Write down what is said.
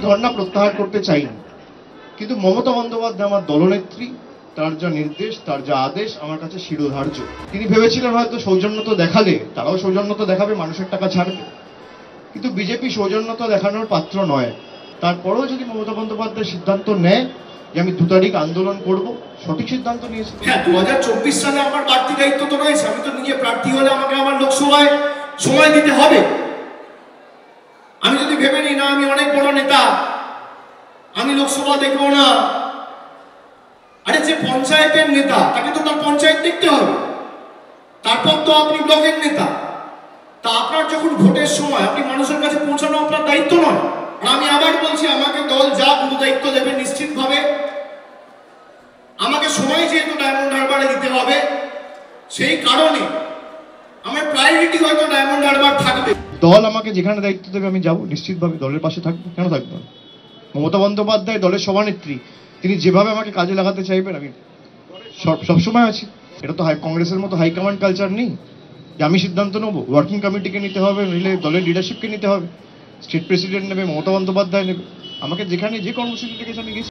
ধর্ণা প্রত্যাহার করতে চাই না, কিন্তু মমতা বন্দ্যোপাধ্যায় আমার দলনেত্রী, তার যা নির্দেশ, তার যা আদেশ আমার কাছে শিরোধার্য। তিনি ভেবেছিলেন হয়তো সৌজন্যতা দেখালে তারাও সৌজন্যতা দেখাবে, মানুষের টাকা ছাড়বে, কিন্তু বিজেপি সৌজন্যতা দেখানোর পাত্র নয়। তারপরেও যদি মমতা বন্দ্যোপাধ্যায় সিদ্ধান্ত নেয় যে আমি 2 তারিখ আন্দোলন করব, সঠিক সিদ্ধান্ত নিয়েছে। হ্যাঁ, 2024 সালে আমার বাড়তি দায়িত্ব তো রয়েছে। আমি তো নিজে প্রার্থী হলে আমাকে আমার লোকসভায় সময় দিতে হবে। আমি যদি ভেবে নিই না আমি অনেক বড় নেতা, আমি লোকসভা দেখবো না, আরে যে পঞ্চায়েতের নেতা তাকে তো তার পঞ্চায়েত দেখতে হবে, তারপর তো আপনি ব্লকের নেতা। তা আপনার যখন ভোটের সময় আপনি মানুষের কাছে পৌঁছানো আপনার দায়িত্ব নয়? আর আমি আবার বলছি, আমাকে দল যা পুরো দায়িত্ব দেবে নিশ্চিতভাবে আমাকে সময় যেহেতু ডায়মন্ড হারবারে দিতে হবে, সেই কারণে আমার প্রায়োরিটি হয়তো ডায়মন্ড হারবার থাকবে। দল আমাকে যেখানে দায়িত্ব দেবে আমি যাব, নিশ্চিতভাবে দলের পাশে থাকবো। কেন থাকবো না? মমতা বন্দ্যোপাধ্যায় দলের সভানেত্রী, তিনি যেভাবে আমাকে কাজে লাগাতে চাইবেন আমি সবসময় আছি। এটা তো কংগ্রেসের মতো হাইকমান্ড কালচার নেই যে আমি সিদ্ধান্ত নেবো। ওয়ার্কিং কমিটিকে নিতে হবে, নিলে দলের লিডারশিপকে নিতে হবে, স্টেট প্রেসিডেন্ট নেবে, মমতা বন্দ্যোপাধ্যায় নেবে। আমাকে যেখানে যে কর্মসূচি ডেকেছে আমি গেছি।